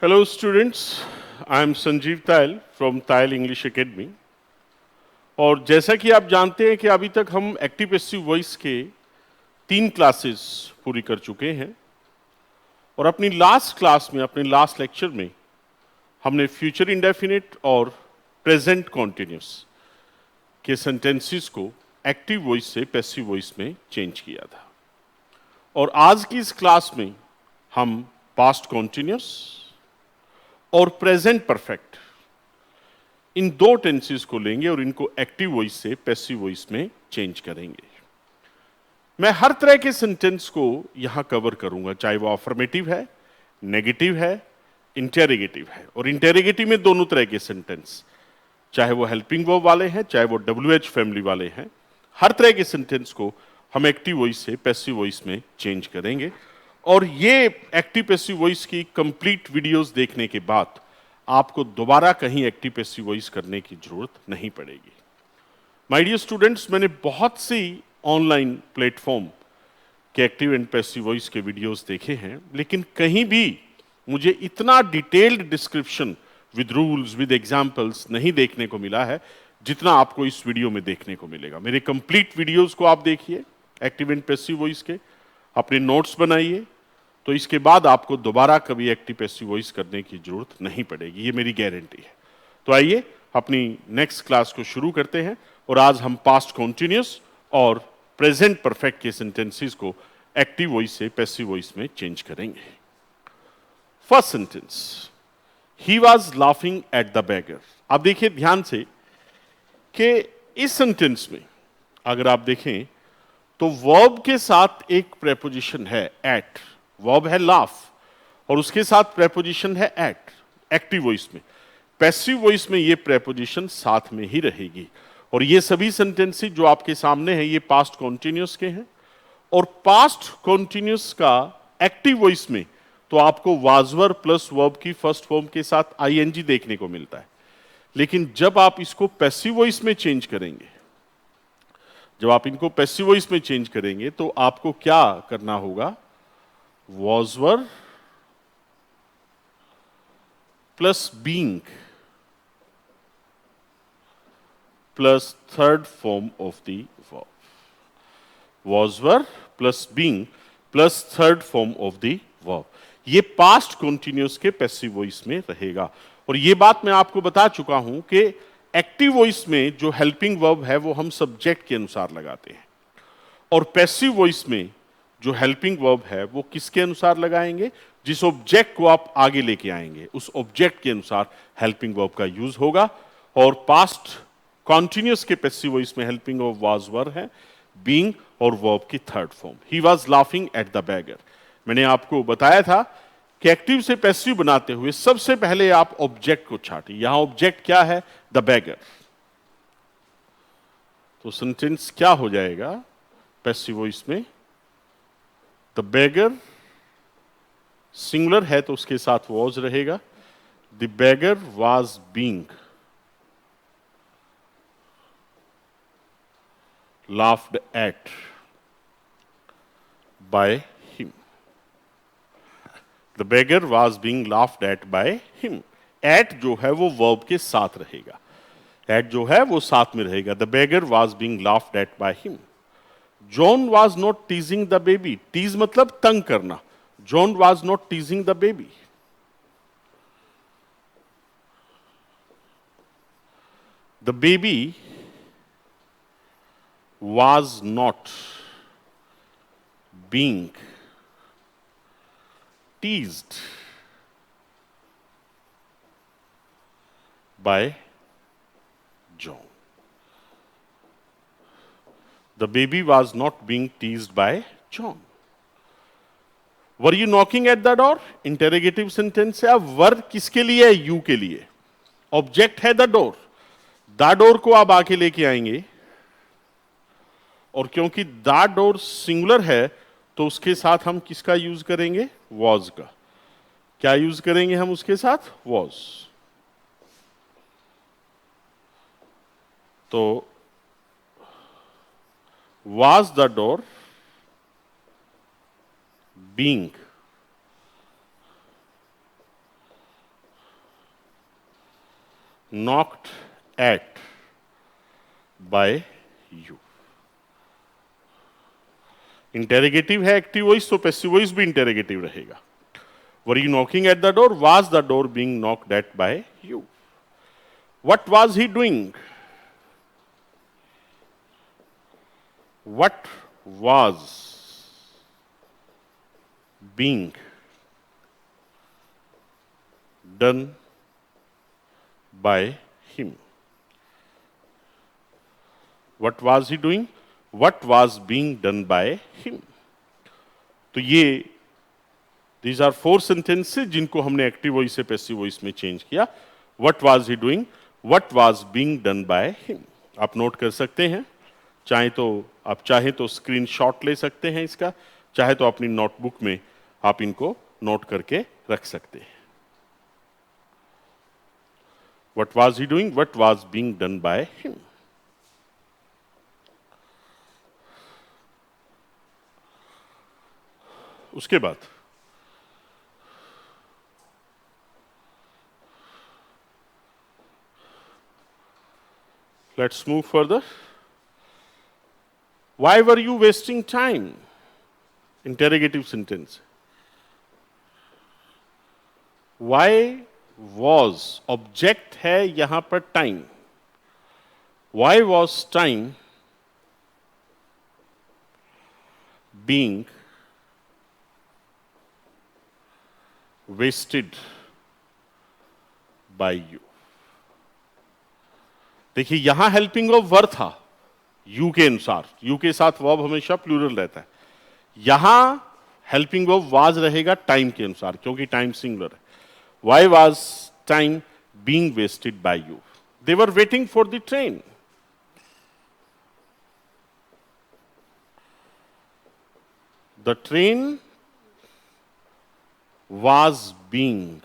Hello students, I am Sanjeev Tayal from Tayal English Academy। और जैसा कि आप जानते हैं कि अभी तक हम एक्टिव पैसिव वॉइस के 3 क्लासेस पूरी कर चुके हैं और अपनी लास्ट क्लास में, अपने लास्ट लेक्चर में हमने फ्यूचर इंडेफिनिट और प्रेजेंट कॉन्टिन्यूस के सेंटेंसेस को एक्टिव वॉइस से पैसिव वॉइस में चेंज किया था। और आज की इस क्लास में हम पास्ट कॉन्टिन्यूस और प्रेजेंट परफेक्ट इन दो टेंसेस को लेंगे और इनको एक्टिव वॉइस से पैसिव वॉइस में चेंज करेंगे। मैं हर तरह के सेंटेंस को यहां कवर करूंगा, चाहे वो अफर्मेटिव है, नेगेटिव है, इंटेरोगेटिव है। और इंटेरोगेटिव में दोनों तरह के सेंटेंस, चाहे वो हेल्पिंग वर्ब वाले हैं, चाहे वो WH फैमिली वाले हैं, हर तरह के सेंटेंस को हम एक्टिव वॉइस से पैसिव वॉइस में चेंज करेंगे। और ये एक्टिव पैसिव वॉइस की कंप्लीट वीडियोस देखने के बाद आपको दोबारा कहीं एक्टिव पैसिव वॉइस करने की जरूरत नहीं पड़ेगी। माय डियर स्टूडेंट्स, मैंने बहुत सी ऑनलाइन प्लेटफॉर्म के एक्टिव एंड पैसिव वॉइस के वीडियोस देखे हैं, लेकिन कहीं भी मुझे इतना detailed description with rules, with examples नहीं देखने को मिला है जितना आपको इस वीडियो में देखने को मिलेगा। मेरे कंप्लीट वीडियोस को आप देखिए एक्टिव एंड पैसिव वॉइस के, अपने नोट्स बनाइए, तो इसके बाद आपको दोबारा कभी एक्टिव पैसिव वॉइस करने की जरूरत नहीं पड़ेगी, ये मेरी गारंटी है। तो आइए अपनी नेक्स्ट क्लास को शुरू करते हैं और आज हम पास्ट कॉन्टिन्यूस और प्रेजेंट परफेक्ट के सेंटेंसेस को एक्टिव वॉइस से पैसिव वॉइस में चेंज करेंगे। First sentence, he was laughing at the beggar. आप देखिए ध्यान से कि इस सेंटेंस में अगर आप देखें तो वर्ब के साथ एक प्रेपोजिशन है एट, वर्ब है लाफ और उसके साथ प्रेपोजिशन है एट एक्टिव वॉइस में। पैसिव वॉइस में ये प्रेपोजिशन साथ में ही रहेगी। और ये सभी सेंटेंसेस जो आपके सामने हैं ये पास्ट कॉन्टिन्यूस के हैं। और पास्ट कॉन्टिन्यूस का एक्टिव वॉइस में तो आपको वाजवर प्लस वर्ब की फर्स्ट फॉर्म के साथ आईएनजी देखने को मिलता है। लेकिन जब आप इसको पैसिव वॉइस में चेंज करेंगे, जब आप इनको पैसिव वॉइस में चेंज करेंगे तो आपको क्या करना होगा, was were plus being plus third form of the verb, was were plus being plus third form of the verb. ये पास्ट कॉन्टिन्यूस के पैसिव वॉइस में रहेगा। और ये बात मैं आपको बता चुका हूं कि एक्टिव वॉइस में जो हेल्पिंग वर्ब है वो हम सब्जेक्ट के अनुसार लगाते हैं और पैसिव वॉइस में जो हेल्पिंग वर्ब है वो किसके अनुसार लगाएंगे, जिस ऑब्जेक्ट को आप आगे लेके आएंगे उस ऑब्जेक्ट के अनुसार हेल्पिंग वर्ब का यूज होगा। और पास्ट कॉन्टिन्यूस के पैसिव वॉइस में हेल्पिंग वर्ब वाज वर है, बीइंग और वर्ब की third form. He was laughing at the bagger. मैंने आपको बताया था कि एक्टिव से पैसिव बनाते हुए सबसे पहले आप ऑब्जेक्ट को छाटिए। यहां ऑब्जेक्ट क्या है, द बैगर। तो सेंटेंस क्या हो जाएगा पैसिव वॉइस में, द बेगर सिंगुलर है तो उसके साथ वॉज रहेगा, the beggar was being laughed at by him, the beggar was being laughed at by him. At जो है वो वर्ब के साथ रहेगा, एट जो है वो साथ में रहेगा। The beggar was being laughed at by him. John was not teasing the baby, tease मतलब तंग करना, John was not teasing the baby. The baby was not being teased by John. The baby was not being teased by John. Were you knocking at the door? Interrogative sentence है। अब वर किसके लिए है, you के लिए। Object है the door, the door को आप आके लेके आएंगे और क्योंकि द डोर सिंगुलर है तो उसके साथ हम किसका यूज करेंगे, वॉज का। क्या यूज करेंगे हम उसके साथ, वॉज। तो was the door being knocked at by you। Interrogative है एक्टिव वॉइस, तो पैसिव वॉइस भी इंटेरोगेटिव रहेगा। Were you knocking at the door, was the door being knocked at by you. What was he doing, what was being done by him. What was he doing? What was being done by him? तो ये these are 4 sentences जिनको हमने active voice से passive voice में change किया। What was he doing? What was being done by him? आप note कर सकते हैं, चाहे तो स्क्रीनशॉट ले सकते हैं इसका, चाहे तो अपनी नोटबुक में आप इनको नोट करके रख सकते हैं। What was he doing? What was being done by him? उसके बाद let's move further. Why were you wasting time? Interrogative sentence. Why was object है यहां पर time. Why was time being wasted by you? देखिए यहां helping verb वर था you के अनुसार, यू के साथ वर्ब हमेशा प्लूरल रहता है। यहां हेल्पिंग वर्ब वाज रहेगा टाइम के अनुसार, क्योंकि टाइम सिंगुलर है। Why was time being wasted by you? They were waiting for the train. The train was being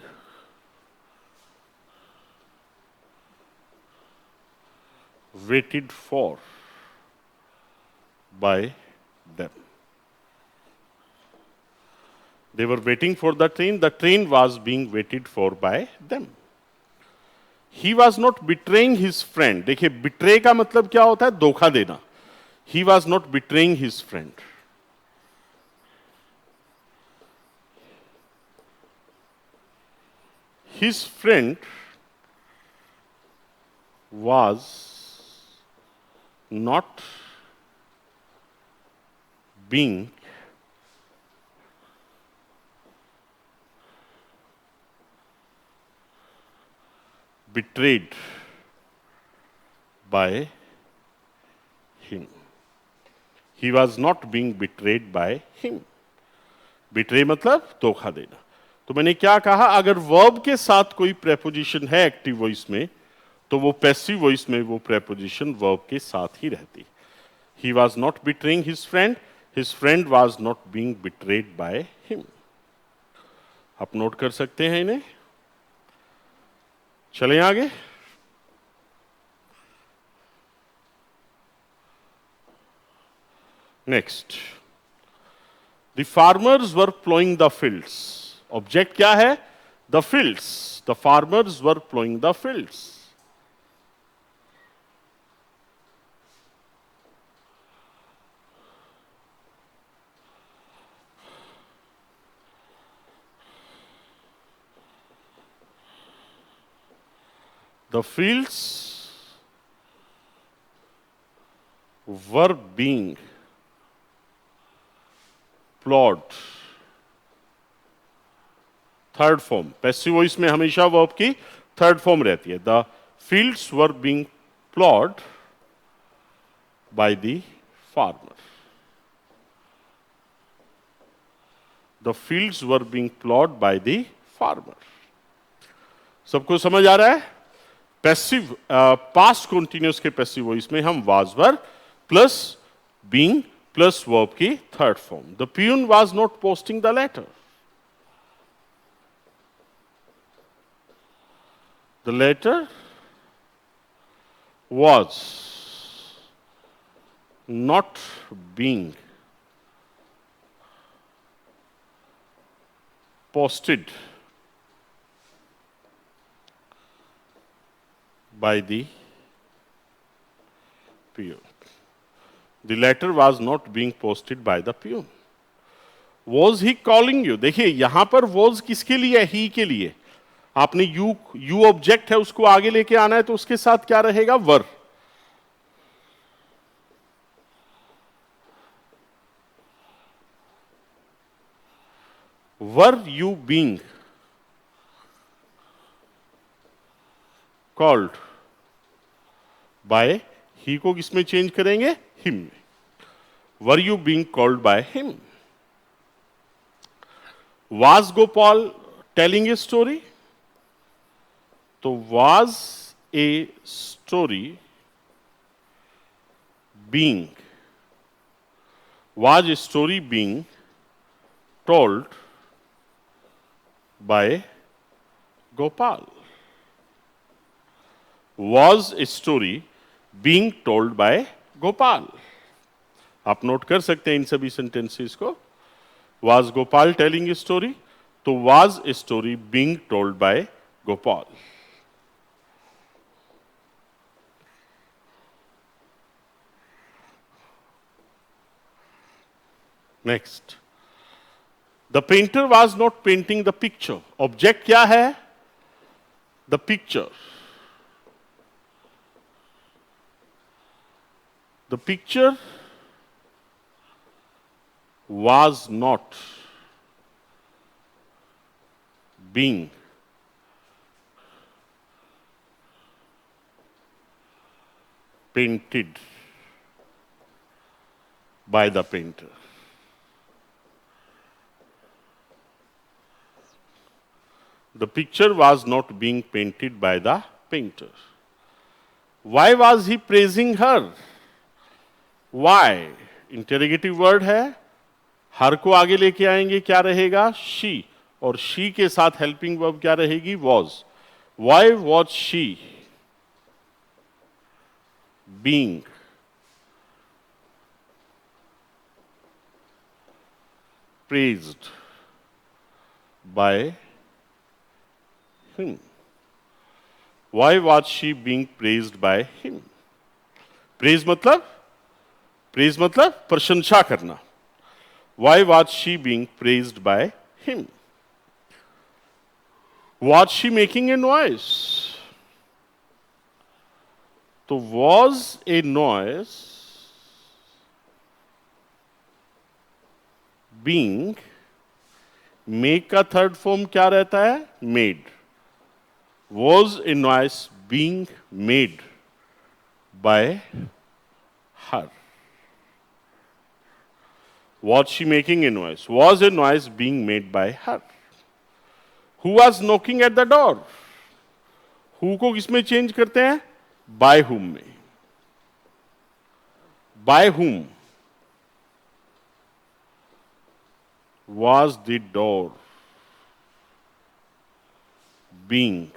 waited for by them. They were waiting for the train. The train was being waited for by them. He was not betraying his friend. देखिए betray का मतलब क्या होता है? धोखा देना। He was not betraying his friend. His friend was not being betrayed by him. He was not being betrayed by him. Betray मतलब धोखा देना। तो मैंने क्या कहा, अगर वर्ब के साथ कोई प्रेपोजिशन है एक्टिव वॉइस में, तो वो पैसिव वॉइस में वो प्रेपोजिशन वर्ब के साथ ही रहती। He was not betraying his friend was not being betrayed by him. आप नोट कर सकते हैं इन्हें। चलें आगे। Next, the farmers were ploughing the fields. Object क्या है? The fields. The farmers were ploughing the fields. The fields were being plowed। Third form, passive voice में हमेशा वर्ब की थर्ड फॉर्म रहती है। The fields were being ploughed by the farmer. The fields were being ploughed by the farmer. सबको समझ आ रहा है? पैसिव पास्ट कॉन्टिन्यूअस के पैसिव वॉइस में हम was were plus being plus verb की third form. The peon was not posting the letter. The letter was not being posted by the peon. The letter was not being posted by the peon. Was he calling you? देखिए यहां पर was किसके लिए है? ही के लिए. आपने you object है उसको आगे लेके आना है तो उसके साथ क्या रहेगा? Were. Were you being called by. He को किसमें चेंज करेंगे? हिम में. Were you being called by him. Was Gopal telling a story? तो was a story being, was a story being told by Gopal. Was a story being told by Gopal. आप note कर सकते हैं इन सभी सेंटेंसेस को. Was Gopal telling a story? तो was a story being told by Gopal. Next, the painter was not painting the picture. Object क्या है? The picture. The picture was not being painted by the painter. The picture was not being painted by the painter. Why was he praising her? Why? Interrogative word है. हर को आगे लेके आएंगे, क्या रहेगा? She. और शी के साथ हेल्पिंग वर्ब क्या रहेगी? Was. Why was she being praised by him? Why was she being praised by him? Praise मतलब प्रशंसा करना. Why was she being praised by him? Was she making a noise? तो was a noise being, make का third form क्या रहता है? made. Was a noise being made by her? Was she making a noise? Was a noise being made by her? Who was knocking at the door? Who को किसमें change करते हैं? By whom में. By whom was the door being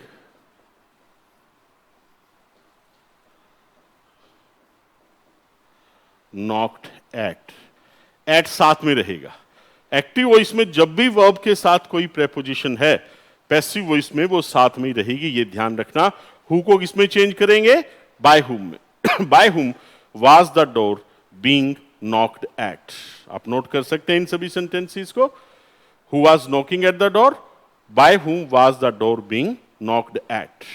knocked at? At साथ में रहेगा. Active voice में जब भी वर्ब के साथ कोई प्रेपोजिशन है, पैसिव वॉइस में वो साथ में ही रहेगी. ये ध्यान रखना. हु को किसमें चेंज करेंगे? बाय हुम में. By whom was the door being knocked eight. आप नोट कर सकते हैं इन सभी सेंटेंसेस को. Who was knocking at the door? By whom was the door being knocked eight.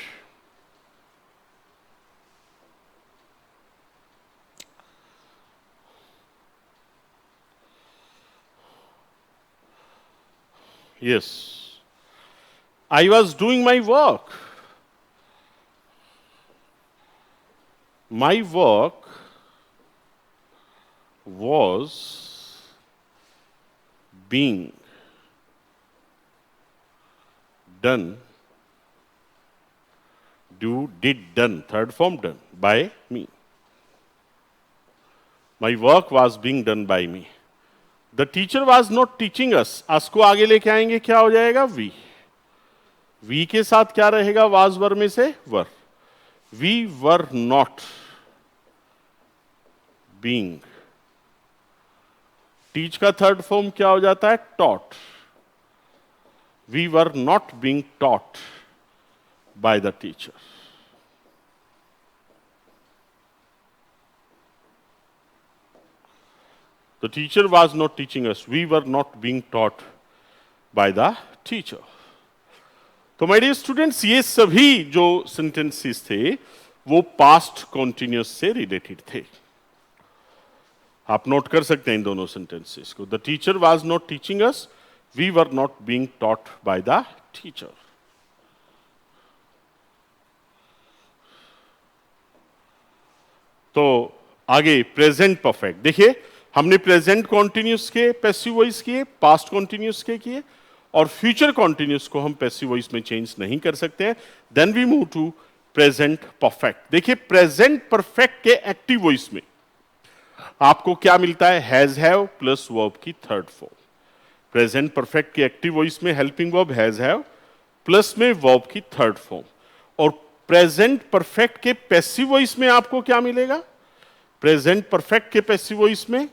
Yes. I was doing my work. My work was being done, did done, third form done, by me. My work was being done by me. The teacher was not teaching us. अस को आगे लेके आएंगे, क्या हो जाएगा? We. We के साथ क्या रहेगा? वाज वर में से were. We were not being. Teach का थर्ड फॉर्म क्या हो जाता है? Taught. We were not being taught by the teacher. The teacher was not teaching us, we were not being taught by the teacher. तो my dear students, ये सभी जो sentences थे वो पास्ट कॉन्टिन्यूअस से रिलेटेड थे। आप नोट कर सकते हैं इन दोनों सेंटेंसेस को। The teacher was not teaching us, we were not being taught by the teacher. तो आगे प्रेजेंट परफेक्ट देखिए, हमने प्रेजेंट कॉन्टिन्यूअस के पैसिव वॉइस किए, पास्ट कॉन्टिन्यूअस के किए, और फ्यूचर कॉन्टिन्यूअस को हम पैसिव वॉइस में चेंज नहीं कर सकते हैं। Then we move to present perfect. देखिए प्रेजेंट परफेक्ट के एक्टिव वॉइस में आपको क्या मिलता है? हैज हैव प्लस वर्ब की थर्ड फॉर्म। प्रेजेंट परफेक्ट के एक्टिव वॉइस में helping verb has have plus में वर्ब की थर्ड फॉर्म। और प्रेजेंट परफेक्ट के पैसिव वॉइस में आपको क्या मिलेगा? प्रेजेंट परफेक्ट के पैसिव वॉइस में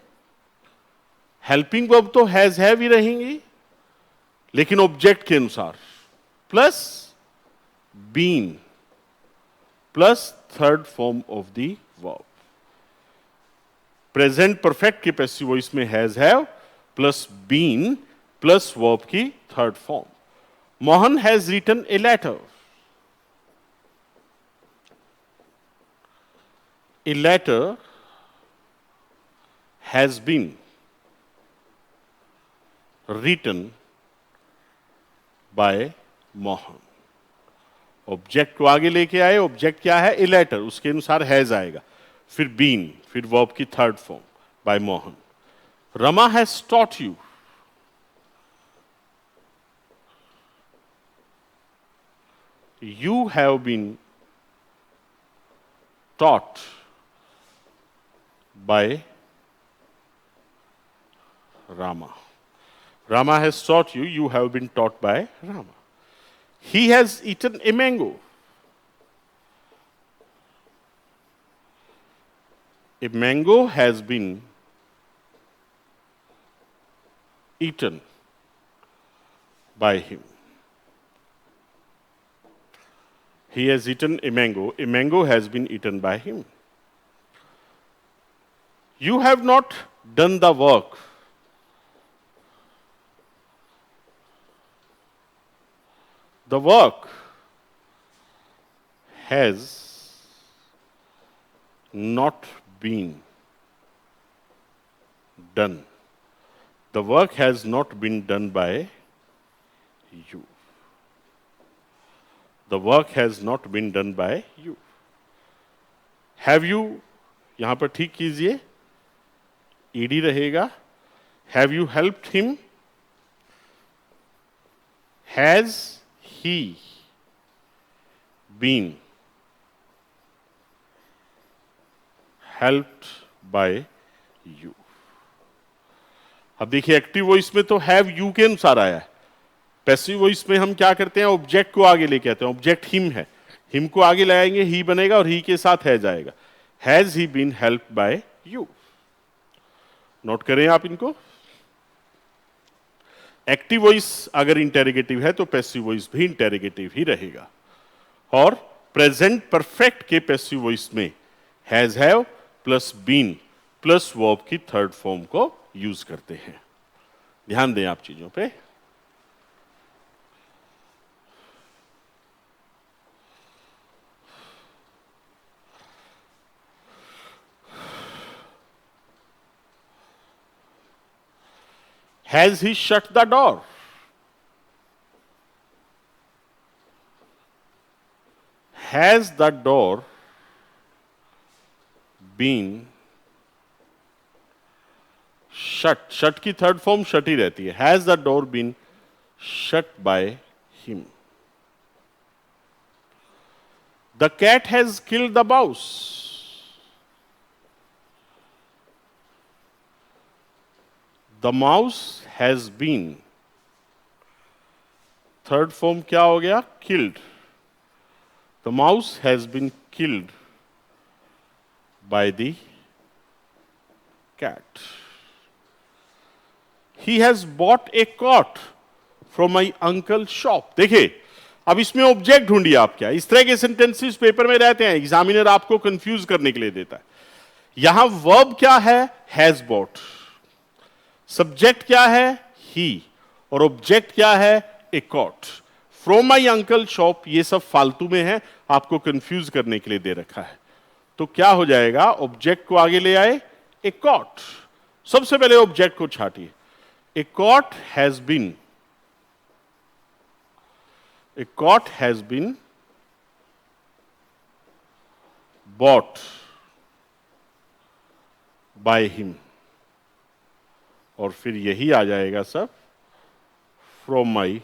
हेल्पिंग वर्ब तो हैज हैव ही रहेंगी, लेकिन ऑब्जेक्ट के अनुसार plus been plus third form of the verb. Present perfect के पैसिव वॉइस में has have plus been plus verb की third form. Mohan has written a letter. A letter has been written by Mohan। Object को आगे लेके आए, object क्या है? A letter, उसके अनुसार हैज आएगा, फिर बीन, फिर वर्ब की third form by Mohan. Rama has taught you. You have been taught by Rama. Rama has taught you, you have been taught by Rama. He has eaten a mango. A mango has been eaten by him. He has eaten a mango. A mango has been eaten by him. You have not done the work. The work has not been done. The work has not been done by you. The work has not been done by you. Have you, यहां पर ठीक कीजिए, ED रहेगा। Have you helped him? Has he been helped by you? अब देखिए active voice में तो have you के अनुसार आया है। पैसिव वॉइस में हम क्या करते हैं? ऑब्जेक्ट को आगे लेके आते हैं। ऑब्जेक्ट हिम है, हिम को आगे लाएंगे, ही बनेगा और ही के साथ है जाएगा। Has he been help by you. Note करें आप इनको। एक्टिव वॉइस अगर इंटेरोगेटिव है तो पैसिव वॉइस भी इंटेरोगेटिव ही रहेगा। और प्रेजेंट परफेक्ट के पैसिव वॉइस में has have plus been plus verb की थर्ड फॉर्म को यूज करते हैं। ध्यान दें आप चीजों पे। Has he shut the door? Has the door been shut? Shut की थर्ड फॉर्म shut ही रहती है। Has the door been shut by him? The cat has killed the mouse. The mouse has been, third form क्या हो गया? Killed. The mouse has been killed by the cat. He has bought a coat from my uncle's shop. देखिए अब इसमें object ढूंढिए आप क्या। इस तरह के सेंटेंसेस पेपर में रहते हैं, एग्जामिनर आपको कंफ्यूज करने के लिए देता है। यहां वर्ब क्या है? Has bot. सब्जेक्ट क्या है? ही, और ऑब्जेक्ट क्या है? A cot. From my uncle shop, ये सब फालतू में है, आपको कंफ्यूज करने के लिए दे रखा है। तो क्या हो जाएगा? ऑब्जेक्ट को आगे ले आए, ए कॉट। सबसे पहले ऑब्जेक्ट को छाटिए। A cot has been, a cot has been bought by him, और फिर यही आ जाएगा सब, from my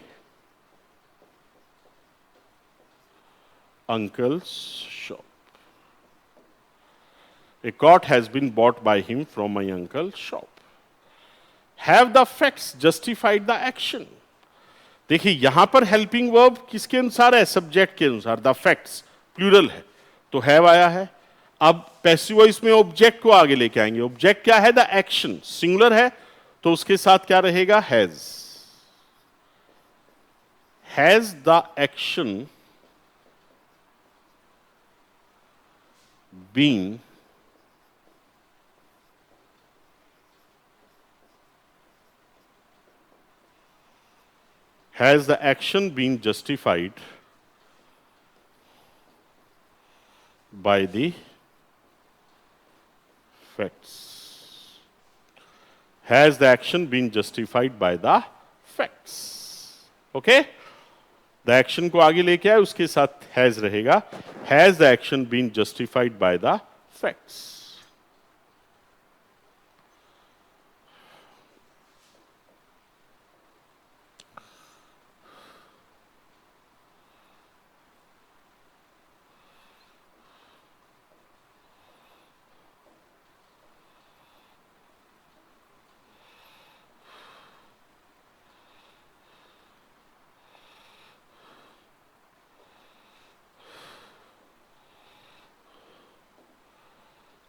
uncle's shop. A cot has been bought by him from my uncle's shop. Have the facts justified the action? देखिए यहां पर helping verb किसके अनुसार है? सब्जेक्ट के अनुसार। द फैक्ट्स प्लूरल है तो हैव आया है। अब पैसिव वॉइस में ऑब्जेक्ट को आगे लेके आएंगे। ऑब्जेक्ट क्या है? The action. सिंगुलर है तो उसके साथ क्या रहेगा? Has. Has the action been has the action been justified by the facts? Has the action been justified by the facts? Okay? The action को आगे लेके आए, उसके साथ हैज रहेगा। Has the action been justified by the facts.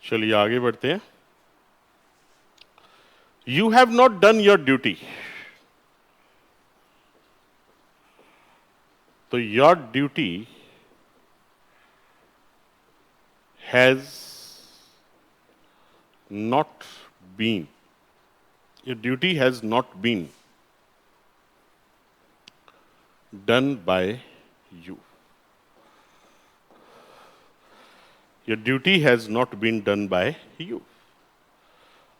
चलिए आगे बढ़ते हैं। You have not done your duty, तो your duty has not been, your duty has not been done by you. Your duty has not been done by you.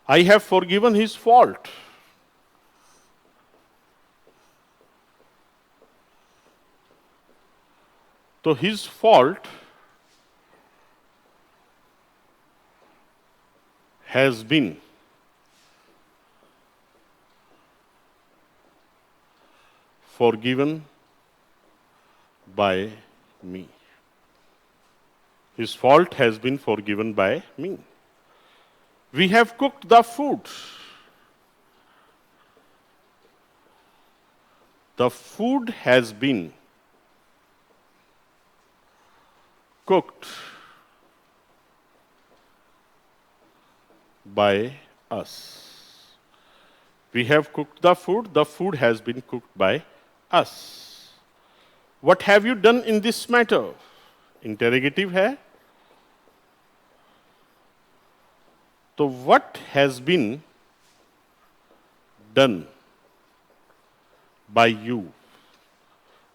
I have forgiven his fault. So his fault has been forgiven by me. His fault has been forgiven by me. We have cooked the food. The food has been cooked by us. We have cooked the food has been cooked by us. What have you done in this matter? इंटेरोगेटिव है तो what has been done by you,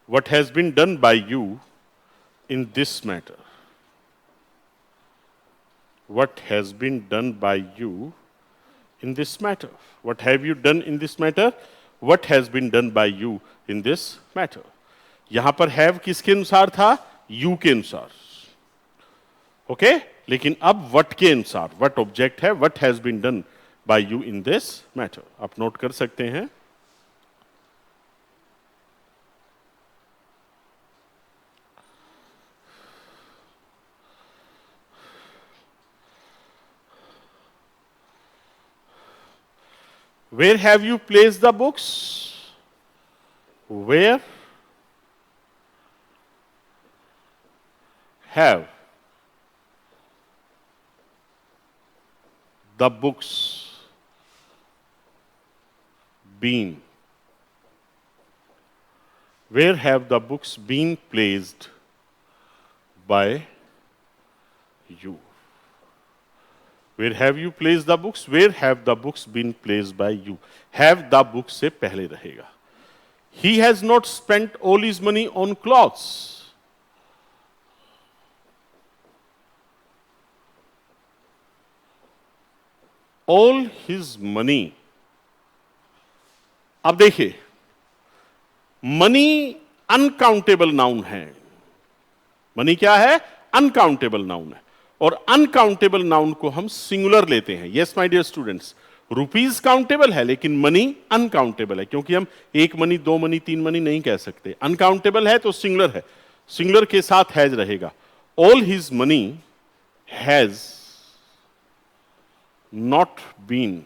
what has been done by you in this matter, what has been done by you in this matter, what have you done in this matter, what has been done by you in this matter. यहां पर have किसके अनुसार था? You के अनुसार। Okay लेकिन अब what के अनुसार, व्हाट ऑब्जेक्ट है, what has been done by you in this matter. आप नोट कर सकते हैं। Where have you placed the books? Where have the books been? Where have the books been placed by you? Where have you place the books, where have the books been placed by you. Have the books से पहले रहेगा। He has not spent all his money on clothes. All his money, अब देखिए money uncountable noun है। Money क्या है? Uncountable noun है। और अनकाउंटेबल नाउन को हम सिंगुलर लेते हैं। Yes my dear students, rupees countable है लेकिन मनी अनकाउंटेबल है, क्योंकि हम एक मनी, दो मनी, तीन मनी नहीं कह सकते। अनकाउंटेबल है तो सिंगुलर है, सिंगुलर के साथ हैज रहेगा। All his money has not been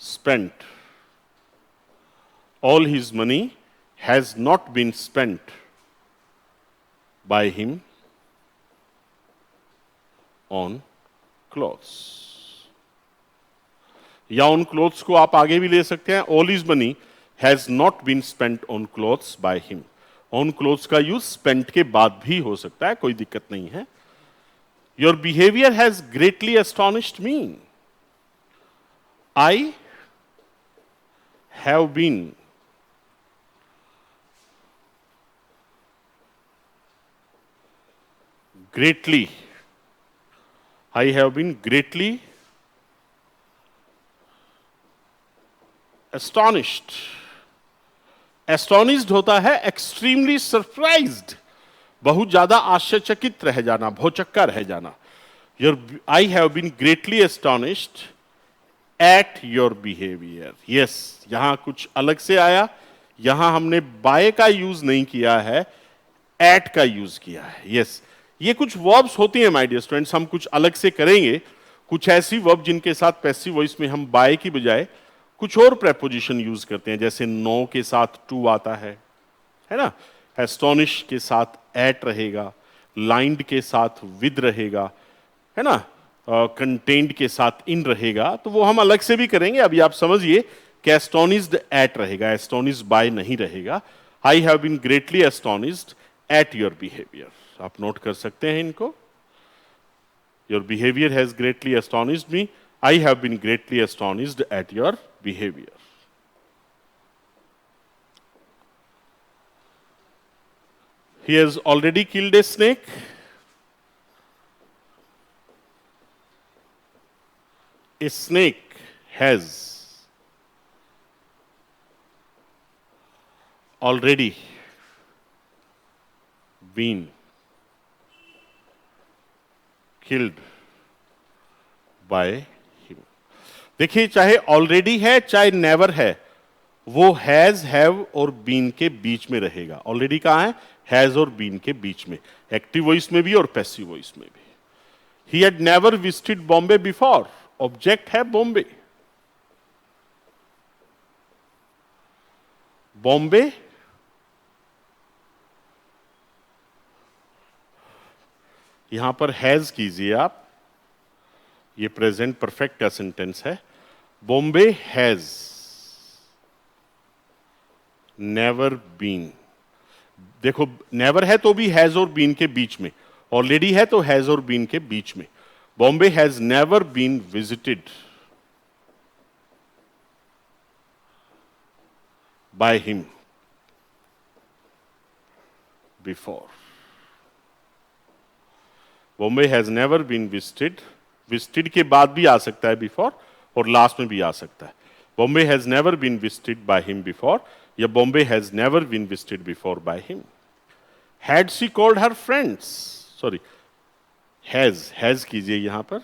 spent. All his money has not been spent by him on clothes. या on clothes को आप आगे भी ले सकते हैं। All his money has not been spent on clothes by him. On clothes का use spent के बाद भी हो सकता है, कोई दिक्कत नहीं है। Your behavior has greatly astonished me. I have been greatly, I have been greatly astonished. Astonished होता है extremely surprised, बहुत ज्यादा आश्चर्यचकित रह जाना, भौचक्का रह जाना। I have been greatly astonished at your behavior. Yes, यहां कुछ अलग से आया, यहां हमने by का यूज नहीं किया है, at का यूज किया है। Yes, ये कुछ वर्ब्स होती हैं माय डियर स्टूडेंट्स, हम कुछ अलग से करेंगे। कुछ ऐसी वर्ब जिनके साथ पैसिव वॉइस में हम by की बजाय कुछ और प्रेपोजिशन यूज करते हैं, जैसे नो के साथ टू आता है ना, एस्टोनिश के साथ at रहेगा, लाइंड के साथ विद रहेगा, है ना, कंटेंट के साथ इन रहेगा, तो वो हम अलग से भी करेंगे। अभी आप समझिए कि एस्टोनिस्ड एट रहेगा, एस्टोनिस्ड बाय नहीं रहेगा। I have been greatly astonished at your behaviour. आप नोट कर सकते हैं इनको। Your behaviour has greatly astonished me, I have been greatly astonished at your behaviour. He has already killed a snake. A snake has already been killed by him. देखिए, चाहे already है चाहे never है, वो हैज, हैव और been के बीच में रहेगा। ऑलरेडी कहां है? हैज और बीन के बीच में, एक्टिव वॉइस में भी और पैसिव वॉइस में भी। He had never visited Bombay before, object है बॉम्बे। बॉम्बे यहां पर हैज कीजिए आप, ये प्रेजेंट परफेक्ट का सेंटेंस है। बॉम्बे हैज नेवर बीन, देखो नेवर है तो भी हैज और बीन के बीच में, ऑलरेडी है तो हैज और बीन के बीच में। Bombay has never been visited by him before. Bombay has never been visited, visited के बाद भी आ सकता है बिफोर, और लास्ट में भी आ सकता है। Bombay has never been visited by him before, या Bombay has never been visited before by him. Had she called her friends, sorry has कीजिए यहां पर।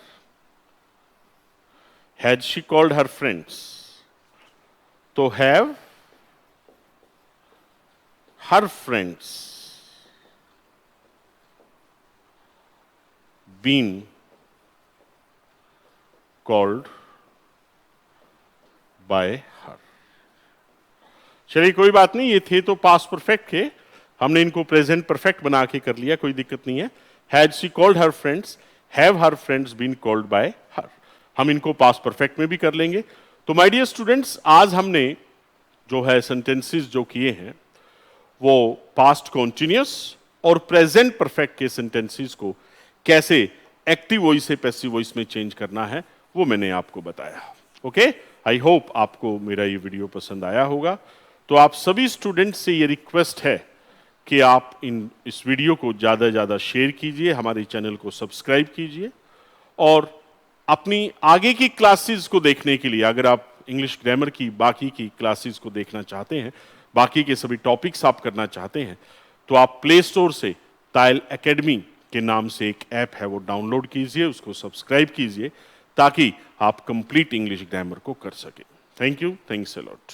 Had she called her friends, तो have her friends been called by her. चलिए कोई बात नहीं, ये थे तो पास्ट परफेक्ट थे, हमने इनको प्रेजेंट परफेक्ट बना के कर लिया, कोई दिक्कत नहीं है। Had she called her friends, have her friends been called by her, हम इनको पास्ट परफेक्ट में भी कर लेंगे। तो माय डियर स्टूडेंट्स, आज हमने जो है सेंटेंसेस जो किए हैं वो पास्ट कॉन्टिन्यूअस और प्रेजेंट परफेक्ट के सेंटेंसेस को कैसे एक्टिव वॉइस से पैसिव वॉइस में चेंज करना है वो मैंने आपको बताया। ओके, आई होप आपको मेरा ये वीडियो पसंद आया होगा। तो आप सभी स्टूडेंट्स से ये रिक्वेस्ट है कि आप इस वीडियो को ज़्यादा से ज़्यादा शेयर कीजिए, हमारे चैनल को सब्सक्राइब कीजिए और अपनी आगे की क्लासेस को देखने के लिए अगर आप इंग्लिश ग्रामर की बाकी की क्लासेस को देखना चाहते हैं, बाकी के सभी टॉपिक्स आप करना चाहते हैं, तो आप प्ले स्टोर से ताइल एकेडमी के नाम से एक ऐप है वो डाउनलोड कीजिए, उसको सब्सक्राइब कीजिए ताकि आप कंप्लीट इंग्लिश ग्रामर को कर सकें। Thank you, thanks a lot.